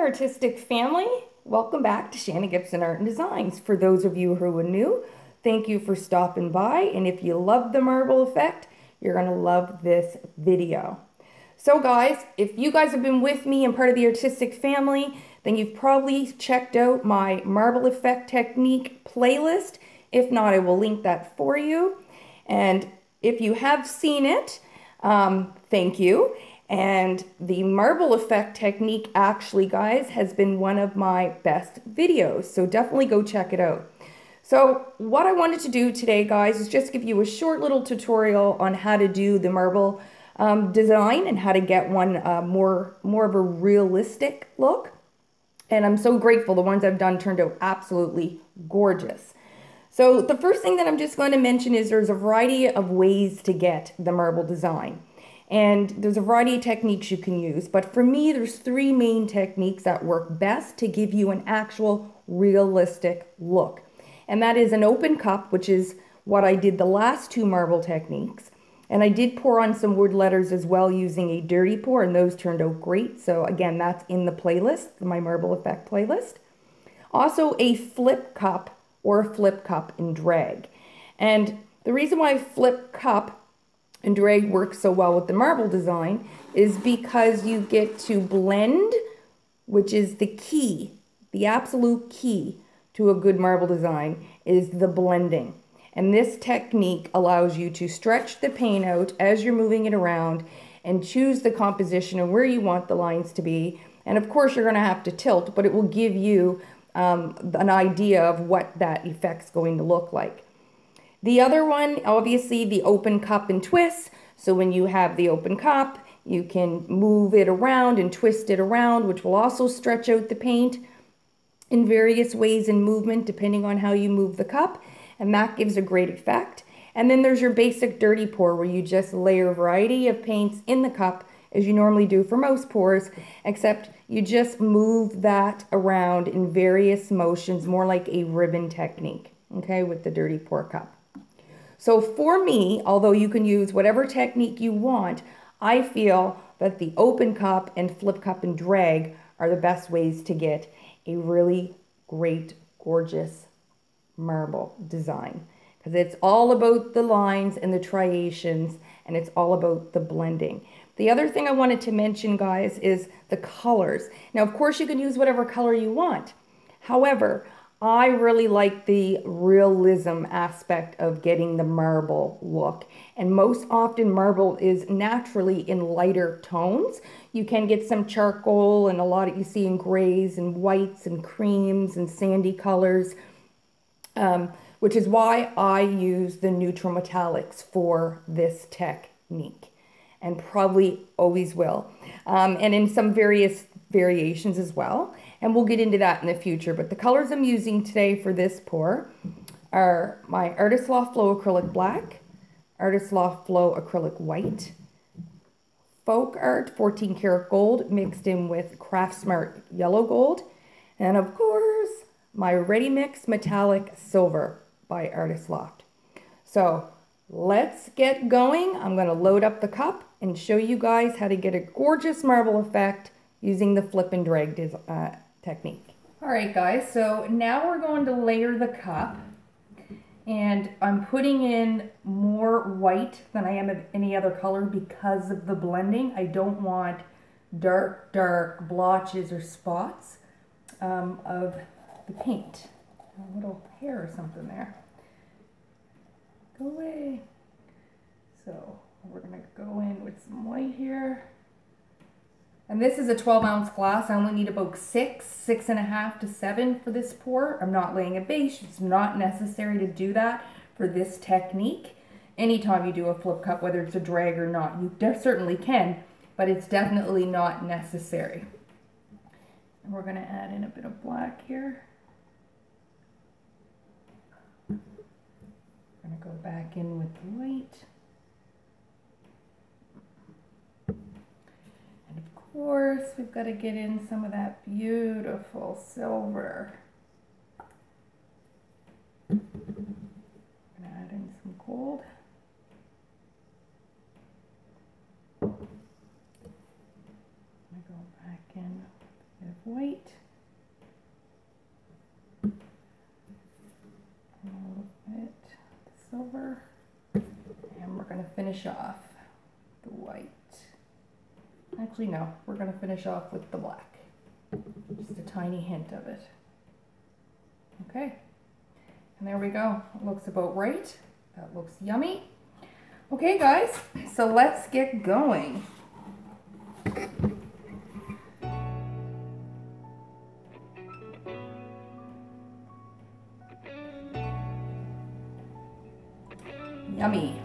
artistic family. Welcome back to Shannon Gibson Art and Designs. For those of you who are new, thank you for stopping by. And if you love the marble effect, you're going to love this video. So guys, if you guys have been with me and part of the artistic family, then you've probably checked out my marble effect technique playlist. If not, I will link that for you. And if you have seen it, thank you. And the marble effect technique actually, guys, has been one of my best videos. So definitely go check it out. So what I wanted to do today, guys, is just give you a short little tutorial on how to do the marble design and how to get one more of a realistic look. And I'm so grateful. The ones I've done turned out absolutely gorgeous. So the first thing that I'm just going to mention is there's a variety of ways to get the marble design. And there's a variety of techniques you can use. But for me, there's three main techniques that work best to give you an actual realistic look. And that is an open cup, which is what I did the last two marble techniques. And I did pour on some wood letters as well using a dirty pour, and those turned out great. So again, that's in the playlist, my marble effect playlist. Also a flip cup or a flip cup in drag. And the reason why flip cup and drag works so well with the marble design is because you get to blend, which is the key, the absolute key to a good marble design is the blending. And this technique allows you to stretch the paint out as you're moving it around and choose the composition of where you want the lines to be. And of course you're going to have to tilt, but it will give you an idea of what that effect's going to look like. The other one, obviously, the open cup and twist. So when you have the open cup, you can move it around and twist it around, which will also stretch out the paint in various ways and movement, depending on how you move the cup. And that gives a great effect. And then there's your basic dirty pour, where you just layer a variety of paints in the cup, as you normally do for most pours, except you just move that around in various motions, more like a ribbon technique, okay, with the dirty pour cup. So for me, although you can use whatever technique you want, I feel that the open cup and flip cup and drag are the best ways to get a really great, gorgeous marble design. Because it's all about the lines and the striations, and it's all about the blending. The other thing I wanted to mention, guys, is the colors. Now, of course, you can use whatever color you want. However, I really like the realism aspect of getting the marble look. And most often marble is naturally in lighter tones. You can get some charcoal and a lot of you see in grays and whites and creams and sandy colors, which is why I use the neutral metallics for this technique and probably always will. And in some various variations as well. And we'll get into that in the future. But the colors I'm using today for this pour are my Artist Loft Flow Acrylic Black, Artist Loft Flow Acrylic White, Folk Art 14 Karat Gold mixed in with Craft Smart Yellow Gold, and of course, my Ready Mix Metallic Silver by Artist Loft. So let's get going. I'm going to load up the cup and show you guys how to get a gorgeous marble effect using the flip and drag technique. All right, guys, so now we're going to layer the cup, and I'm putting in more white than I am of any other color because of the blending. I don't want dark blotches or spots of the paint. A little hair or something there. Go away. So we're gonna go in with some white here. And this is a 12-ounce glass. I only need about 6.5 to 7 for this pour. I'm not laying a base. It's not necessary to do that for this technique. Anytime you do a flip cup, whether it's a drag or not, you certainly can, but it's definitely not necessary. And we're going to add in a bit of black here. I'm going to go back in with the white. Of course, we've got to get in some of that beautiful silver. I'm going to add in some gold. I'm going to go back in with a bit of white. finish off the white. Actually, no, we're going to finish off with the black. Just a tiny hint of it. Okay, and there we go. It looks about right. That looks yummy. Okay, guys, so let's get going. Yummy.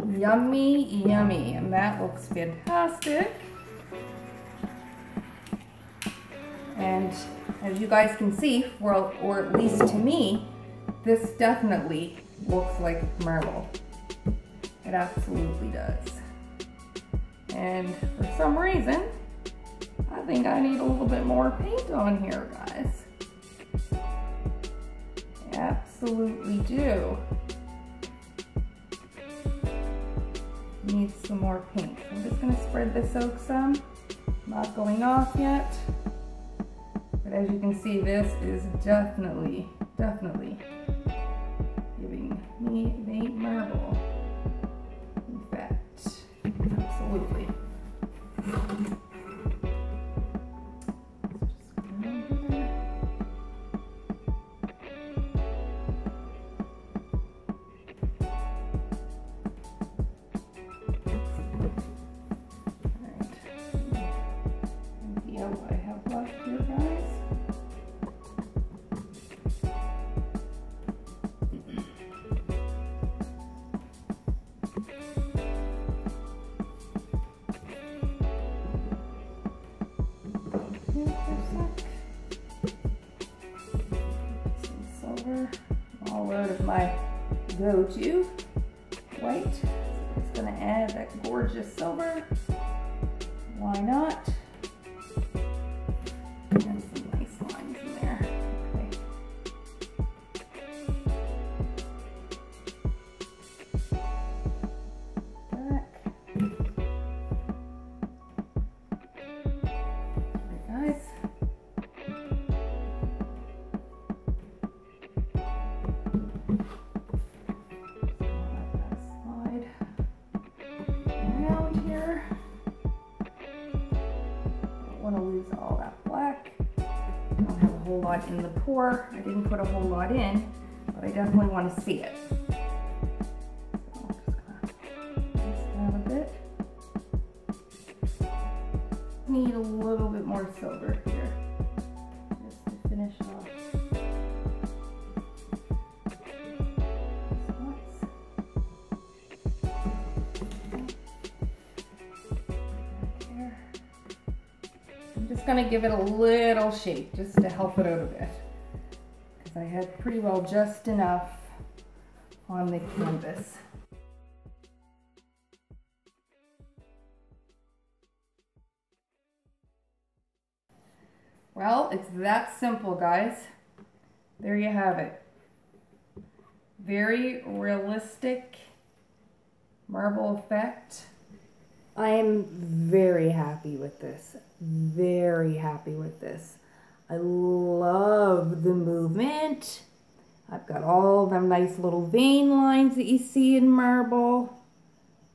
Yummy, yummy, and that looks fantastic. And as you guys can see, or at least to me, this definitely looks like marble. It absolutely does. And for some reason, I think I need a little bit more paint on here, guys. I absolutely do. Need some more paint. I'm just going to spread this out some. Not going off yet. But as you can see, this is definitely giving me a marble effect. Absolutely. What I have left here, guys. Some silver, all out of my go-to white. So I'm just going to add that gorgeous silver. Why not? And some nice lines in there. Okay. Back. Okay, guys. Let that slide around here. Don't want to lose all that black. I don't have a whole lot in the pour. I didn't put a whole lot in, but I definitely want to see it. So I'm just gonna mix that a bit. Need a little bit more silver here, just to finish off. I'm just going to give it a little shape just to help it out a bit, because I had pretty well just enough on the canvas. Well, it's that simple, guys. There you have it. Very realistic marble effect. I am very happy with this. Very happy with this. I love the movement. I've got all them nice little vein lines that you see in marble.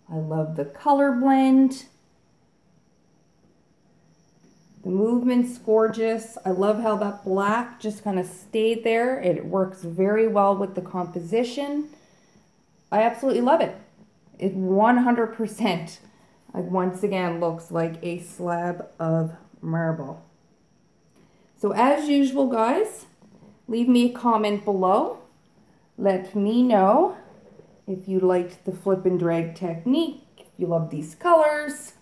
I love the color blend. The movement's gorgeous. I love how that black just kind of stayed there. It works very well with the composition. I absolutely love it. It 100%, once again, looks like a slab of marble. So as usual, guys, leave me a comment below. Let me know if you liked the flip and drag technique, if you love these colors.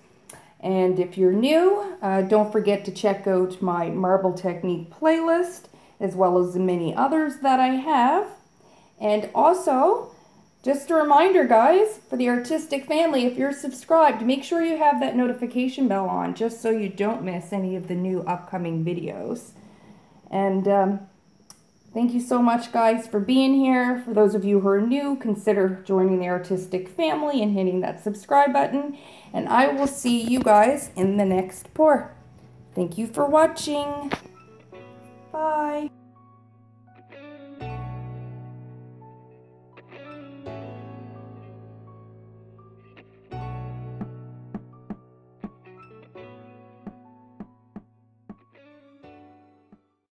And if you're new, don't forget to check out my marble technique playlist, as well as the many others that I have. And also, just a reminder, guys, for the artistic family, if you're subscribed, make sure you have that notification bell on, just so you don't miss any of the new upcoming videos. And thank you so much, guys, for being here. For those of you who are new, consider joining the artistic family and hitting that subscribe button. And I will see you guys in the next pour. Thank you for watching. Bye.